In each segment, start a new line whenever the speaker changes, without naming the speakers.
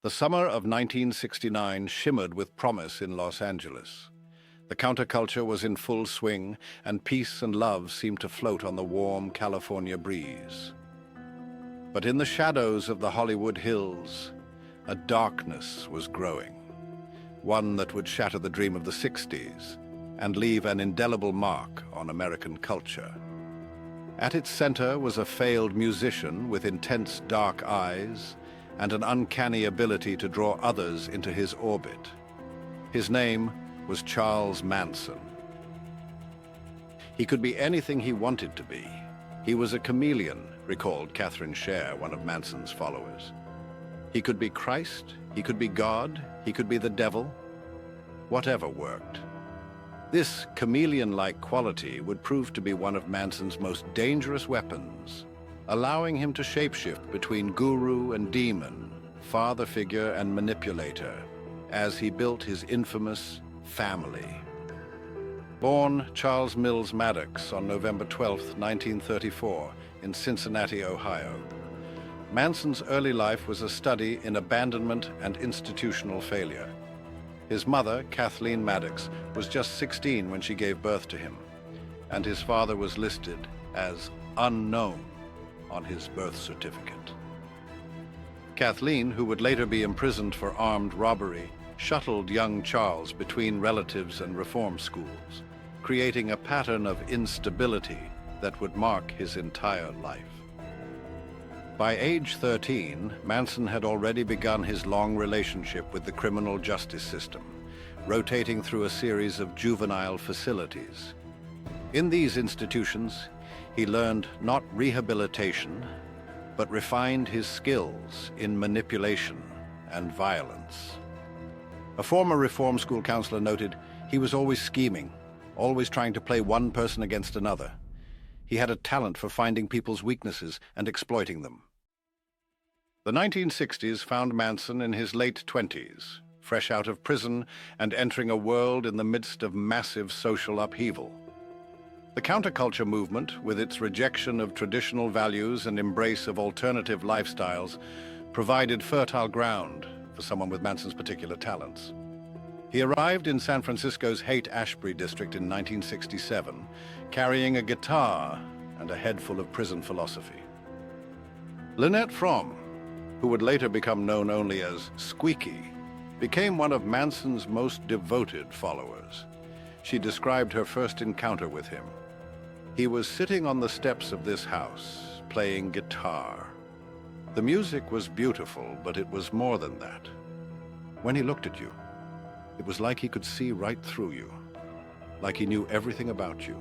The summer of 1969 shimmered with promise in Los Angeles. The counterculture was in full swing, and peace and love seemed to float on the warm California breeze. But in the shadows of the Hollywood hills, a darkness was growing, one that would shatter the dream of the 60s and leave an indelible mark on American culture. At its center was a failed musician with intense dark eyes and an uncanny ability to draw others into his orbit. His name was Charles Manson. He could be anything he wanted to be. He was a chameleon, recalled Catherine Scher, one of Manson's followers. He could be Christ, he could be God, he could be the devil. Whatever worked. This chameleon-like quality would prove to be one of Manson's most dangerous weapons, allowing him to shapeshift between guru and demon, father figure and manipulator, as he built his infamous family. Born Charles Mills Maddox on November 12, 1934, in Cincinnati, Ohio, Manson's early life was a study in abandonment and institutional failure. His mother, Kathleen Maddox, was just 16 when she gave birth to him, and his father was listed as unknown on his birth certificate. Kathleen, who would later be imprisoned for armed robbery, shuttled young Charles between relatives and reform schools, creating a pattern of instability that would mark his entire life. By age 13, Manson had already begun his long relationship with the criminal justice system, rotating through a series of juvenile facilities. In these institutions, he learned not rehabilitation, but refined his skills in manipulation and violence. A former reform school counselor noted, he was always scheming, always trying to play one person against another. He had a talent for finding people's weaknesses and exploiting them. The 1960s found Manson in his late 20s, fresh out of prison and entering a world in the midst of massive social upheaval. The counterculture movement, with its rejection of traditional values and embrace of alternative lifestyles, provided fertile ground for someone with Manson's particular talents. He arrived in San Francisco's Haight-Ashbury district in 1967, carrying a guitar and a head full of prison philosophy. Lynette Fromm, who would later become known only as Squeaky, became one of Manson's most devoted followers. She described her first encounter with him. He was sitting on the steps of this house, playing guitar. The music was beautiful, but it was more than that. When he looked at you, it was like he could see right through you, like he knew everything about you.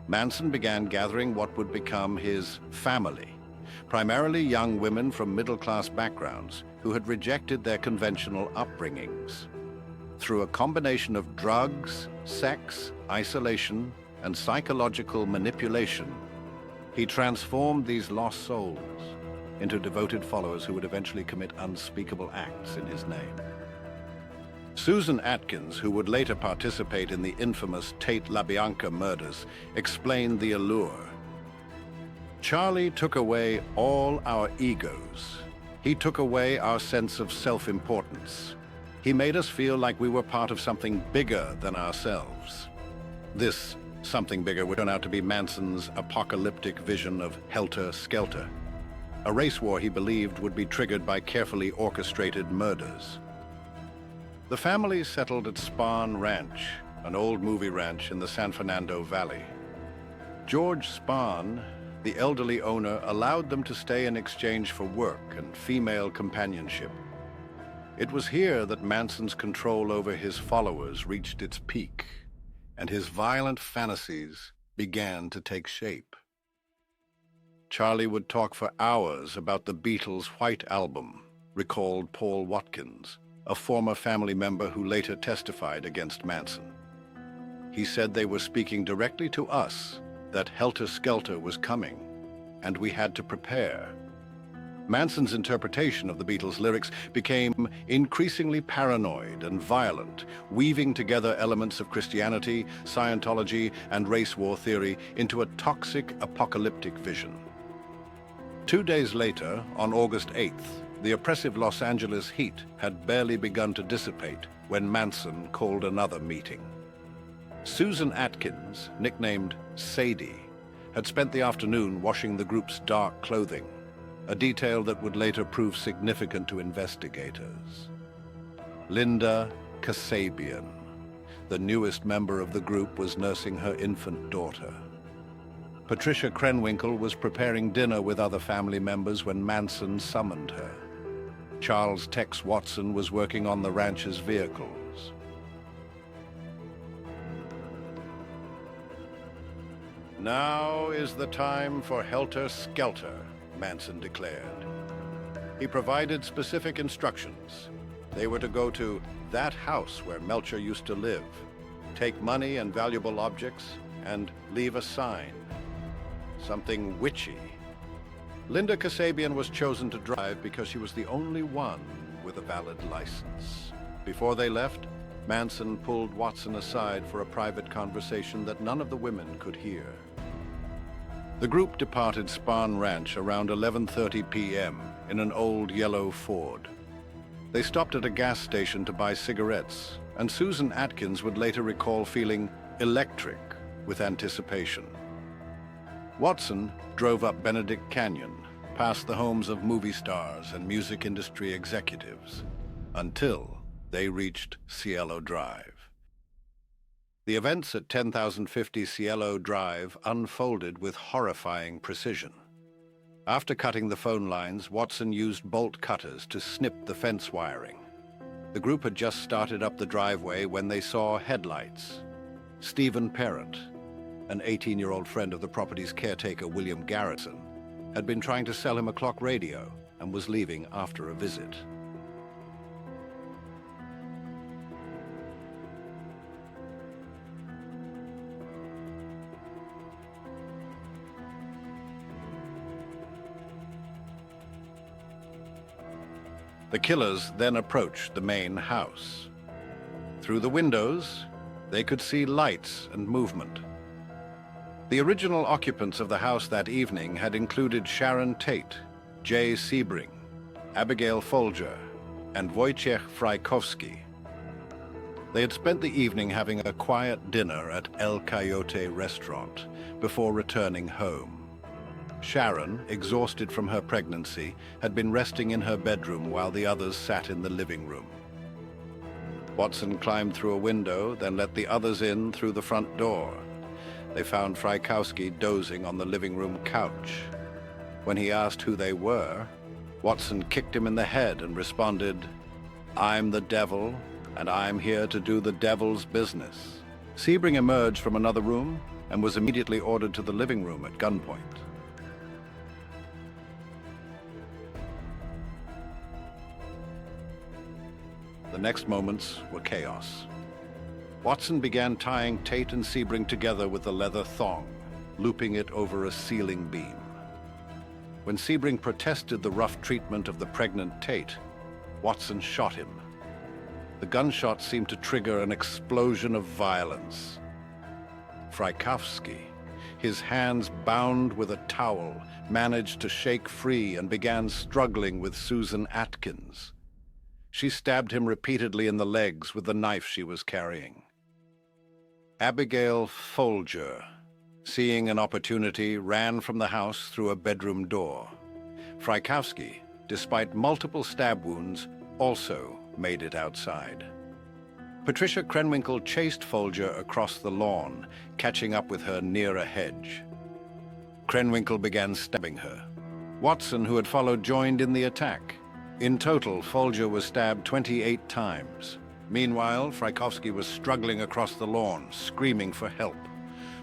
Manson began gathering what would become his family, primarily young women from middle-class backgrounds who had rejected their conventional upbringings. Through a combination of drugs, sex, isolation, and psychological manipulation, he transformed these lost souls into devoted followers who would eventually commit unspeakable acts in his name. Susan Atkins, who would later participate in the infamous Tate LaBianca murders, explained the allure. Charlie took away all our egos. He took away our sense of self-importance. He made us feel like we were part of something bigger than ourselves. This something bigger would turn out to be Manson's apocalyptic vision of helter-skelter, a race war he believed would be triggered by carefully orchestrated murders. The family settled at Spahn Ranch, an old movie ranch in the San Fernando Valley. George Spahn, the elderly owner, allowed them to stay in exchange for work and female companionship. It was here that Manson's control over his followers reached its peak, and his violent fantasies began to take shape. Charlie would talk for hours about the Beatles' White Album, recalled Paul Watkins, a former family member who later testified against Manson. He said they were speaking directly to us, that helter-skelter was coming, and we had to prepare. Manson's interpretation of the Beatles' lyrics became increasingly paranoid and violent, weaving together elements of Christianity, Scientology, and race war theory into a toxic, apocalyptic vision. 2 days later, on August 8th, The oppressive Los Angeles heat had barely begun to dissipate when Manson called another meeting. Susan Atkins, nicknamed Sadie, had spent the afternoon washing the group's dark clothing, a detail that would later prove significant to investigators. Linda Kasabian, the newest member of the group, was nursing her infant daughter. Patricia Krenwinkel was preparing dinner with other family members when Manson summoned her. Charles Tex Watson was working on the ranch's vehicles. "Now is the time for helter-skelter," Manson declared. He provided specific instructions. They were to go to that house where Melcher used to live, take money and valuable objects, and leave a sign. Something witchy. Linda Kasabian was chosen to drive because she was the only one with a valid license. Before they left, Manson pulled Watson aside for a private conversation that none of the women could hear. The group departed Spahn Ranch around 11:30 p.m. in an old yellow Ford. They stopped at a gas station to buy cigarettes, and Susan Atkins would later recall feeling electric with anticipation. Watson drove up Benedict Canyon, past the homes of movie stars and music industry executives, until they reached Cielo Drive. The events at 10,050 Cielo Drive unfolded with horrifying precision. After cutting the phone lines, Watson used bolt cutters to snip the fence wiring. The group had just started up the driveway when they saw headlights. Stephen Parent, an 18-year-old friend of the property's caretaker, William Garrison, had been trying to sell him a clock radio and was leaving after a visit. The killers then approached the main house. Through the windows, they could see lights and movement. The original occupants of the house that evening had included Sharon Tate, Jay Sebring, Abigail Folger, and Wojciech Frykowski. They had spent the evening having a quiet dinner at El Coyote restaurant before returning home. Sharon, exhausted from her pregnancy, had been resting in her bedroom while the others sat in the living room. Watson climbed through a window, then let the others in through the front door. They found Frykowski dozing on the living room couch. When he asked who they were, Watson kicked him in the head and responded, "I'm the devil, and I'm here to do the devil's business." Sebring emerged from another room and was immediately ordered to the living room at gunpoint. The next moments were chaos. Watson began tying Tate and Sebring together with a leather thong, looping it over a ceiling beam. When Sebring protested the rough treatment of the pregnant Tate, Watson shot him. The gunshot seemed to trigger an explosion of violence. Frykowski, his hands bound with a towel, managed to shake free and began struggling with Susan Atkins. She stabbed him repeatedly in the legs with the knife she was carrying. Abigail Folger, seeing an opportunity, ran from the house through a bedroom door. Frykowski, despite multiple stab wounds, also made it outside. Patricia Krenwinkel chased Folger across the lawn, catching up with her near a hedge. Krenwinkel began stabbing her. Watson, who had followed, joined in the attack. In total, Folger was stabbed 28 times. Meanwhile, Frykowski was struggling across the lawn, screaming for help.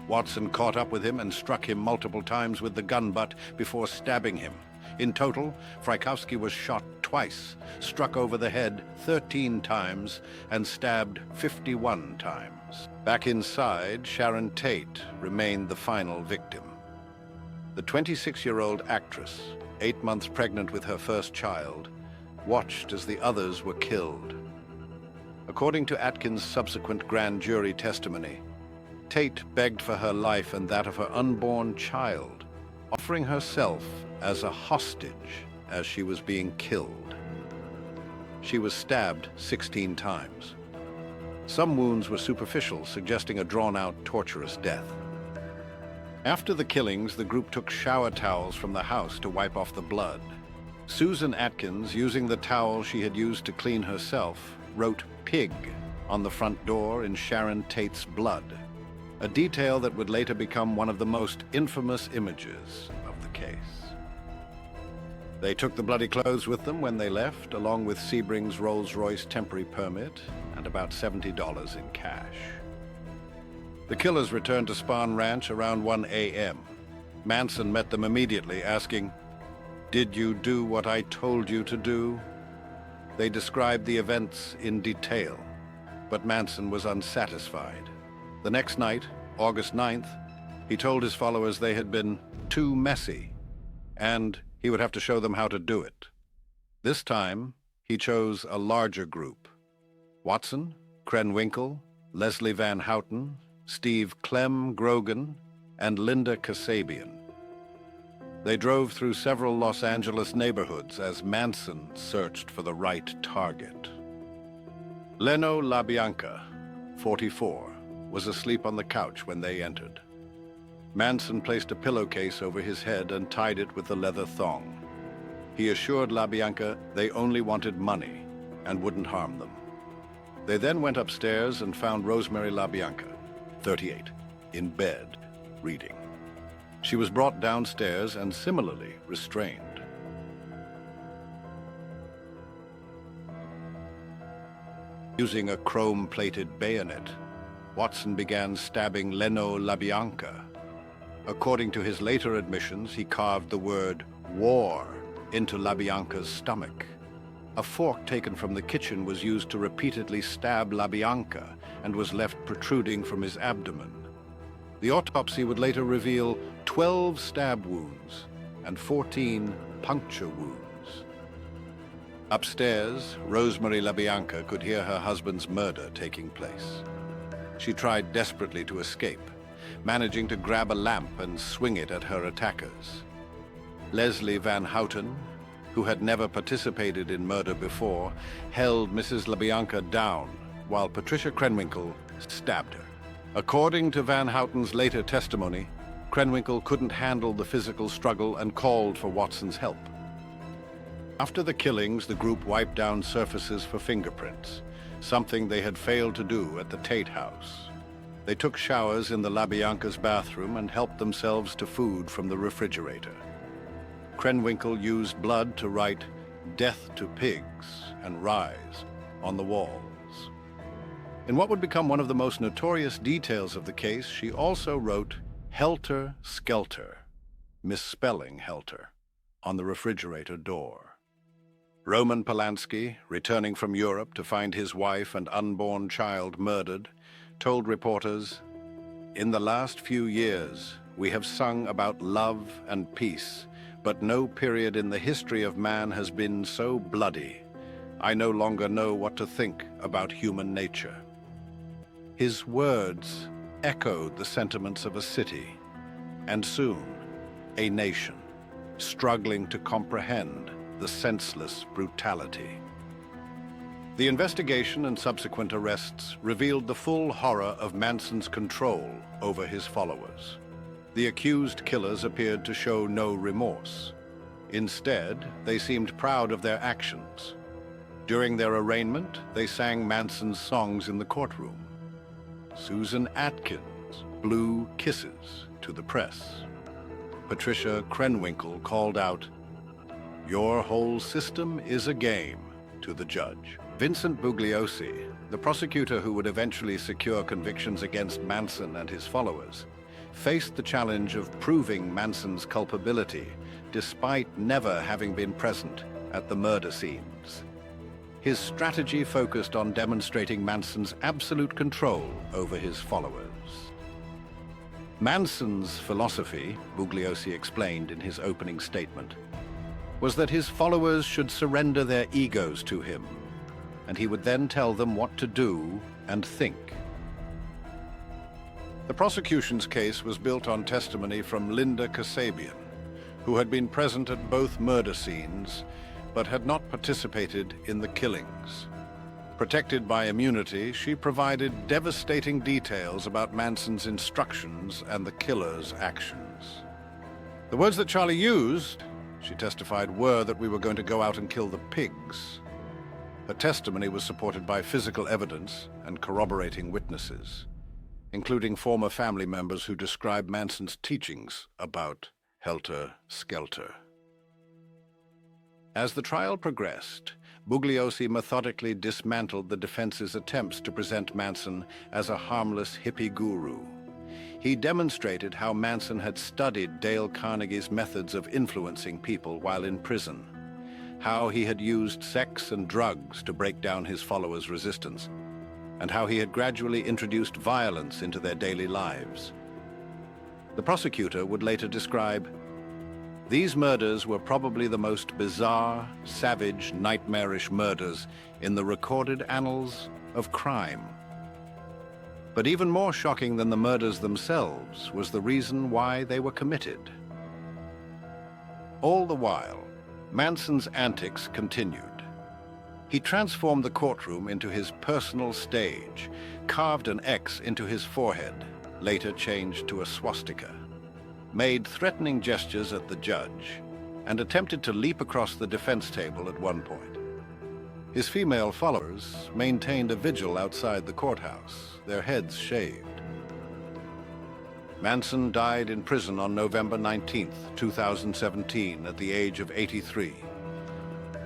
Watson caught up with him and struck him multiple times with the gun butt before stabbing him. In total, Frykowski was shot twice, struck over the head 13 times, and stabbed 51 times. Back inside, Sharon Tate remained the final victim. The 26-year-old actress, 8 months pregnant with her first child, watched as the others were killed. According to Atkins' subsequent grand jury testimony, Tate begged for her life and that of her unborn child, offering herself as a hostage as she was being killed. She was stabbed 16 times. Some wounds were superficial, suggesting a drawn-out, torturous death. After the killings, the group took shower towels from the house to wipe off the blood. Susan Atkins, using the towel she had used to clean herself, wrote "pig" on the front door in Sharon Tate's blood, a detail that would later become one of the most infamous images of the case. They took the bloody clothes with them when they left, along with Sebring's Rolls-Royce temporary permit and about $70 in cash. The killers returned to Spahn Ranch around 1 a.m. Manson met them immediately, asking, "Did you do what I told you to do?" They described the events in detail, but Manson was unsatisfied. The next night, August 9th, he told his followers they had been too messy, and he would have to show them how to do it. This time, he chose a larger group: Watson, Krenwinkel, Leslie Van Houten, Steve Clem Grogan, and Linda Kasabian. They drove through several Los Angeles neighborhoods as Manson searched for the right target. Leno LaBianca, 44, was asleep on the couch when they entered. Manson placed a pillowcase over his head and tied it with a leather thong. He assured LaBianca they only wanted money and wouldn't harm them. They then went upstairs and found Rosemary LaBianca, 38, in bed, reading. She was brought downstairs and similarly restrained. Using a chrome-plated bayonet, Watson began stabbing Leno LaBianca. According to his later admissions, he carved the word "war" into LaBianca's stomach. A fork taken from the kitchen was used to repeatedly stab LaBianca and was left protruding from his abdomen. The autopsy would later reveal 12 stab wounds and 14 puncture wounds. Upstairs, Rosemary LaBianca could hear her husband's murder taking place. She tried desperately to escape, managing to grab a lamp and swing it at her attackers. Leslie Van Houten, who had never participated in murder before, held Mrs. LaBianca down while Patricia Krenwinkel stabbed her. According to Van Houten's later testimony, Krenwinkel couldn't handle the physical struggle and called for Watson's help. After the killings, the group wiped down surfaces for fingerprints, something they had failed to do at the Tate house. They took showers in the LaBianca's bathroom and helped themselves to food from the refrigerator. Krenwinkel used blood to write "Death to Pigs" and "Rise" on the walls. In what would become one of the most notorious details of the case, she also wrote "Helter Skelter," misspelling Helter, on the refrigerator door. Roman Polanski, returning from Europe to find his wife and unborn child murdered, told reporters, "In the last few years, we have sung about love and peace, but no period in the history of man has been so bloody. I no longer know what to think about human nature." His words echoed the sentiments of a city, and soon, a nation, struggling to comprehend the senseless brutality. The investigation and subsequent arrests revealed the full horror of Manson's control over his followers. The accused killers appeared to show no remorse. Instead, they seemed proud of their actions. During their arraignment, they sang Manson's songs in the courtroom. Susan Atkins blew kisses to the press. Patricia Krenwinkel called out, "Your whole system is a game," to the judge. Vincent Bugliosi, the prosecutor who would eventually secure convictions against Manson and his followers, faced the challenge of proving Manson's culpability despite never having been present at the murder scenes. His strategy focused on demonstrating Manson's absolute control over his followers. Manson's philosophy, Bugliosi explained in his opening statement, was that his followers should surrender their egos to him, and he would then tell them what to do and think. The prosecution's case was built on testimony from Linda Kasabian, who had been present at both murder scenes, but had not participated in the killings. Protected by immunity, she provided devastating details about Manson's instructions and the killer's actions. The words that Charlie used, she testified, were that we were going to go out and kill the pigs. Her testimony was supported by physical evidence and corroborating witnesses, including former family members who described Manson's teachings about helter-skelter. As the trial progressed, Bugliosi methodically dismantled the defense's attempts to present Manson as a harmless hippie guru. He demonstrated how Manson had studied Dale Carnegie's methods of influencing people while in prison, how he had used sex and drugs to break down his followers' resistance, and how he had gradually introduced violence into their daily lives. The prosecutor would later describe, "These murders were probably the most bizarre, savage, nightmarish murders in the recorded annals of crime." But even more shocking than the murders themselves was the reason why they were committed. All the while, Manson's antics continued. He transformed the courtroom into his personal stage, carved an X into his forehead, later changed to a swastika, made threatening gestures at the judge, and attempted to leap across the defense table at one point. His female followers maintained a vigil outside the courthouse, their heads shaved. Manson died in prison on November 19, 2017, at the age of 83.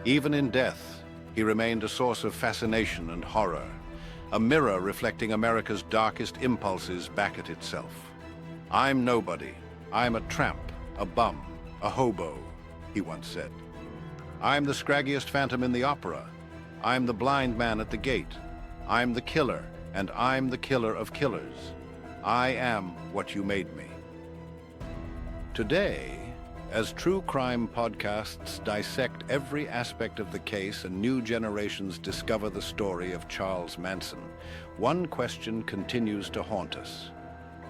Even in death, he remained a source of fascination and horror, a mirror reflecting America's darkest impulses back at itself. "I'm nobody. I'm a tramp, a bum, a hobo," he once said. "I'm the scraggiest phantom in the opera. I'm the blind man at the gate. I'm the killer, and I'm the killer of killers. I am what you made me." Today, as true crime podcasts dissect every aspect of the case and new generations discover the story of Charles Manson, one question continues to haunt us.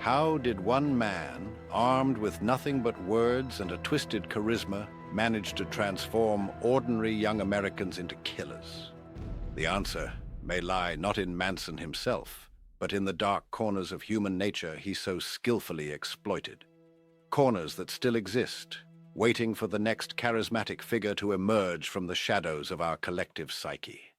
How did one man, armed with nothing but words and a twisted charisma, manage to transform ordinary young Americans into killers? The answer may lie not in Manson himself, but in the dark corners of human nature he so skillfully exploited. Corners that still exist, waiting for the next charismatic figure to emerge from the shadows of our collective psyche.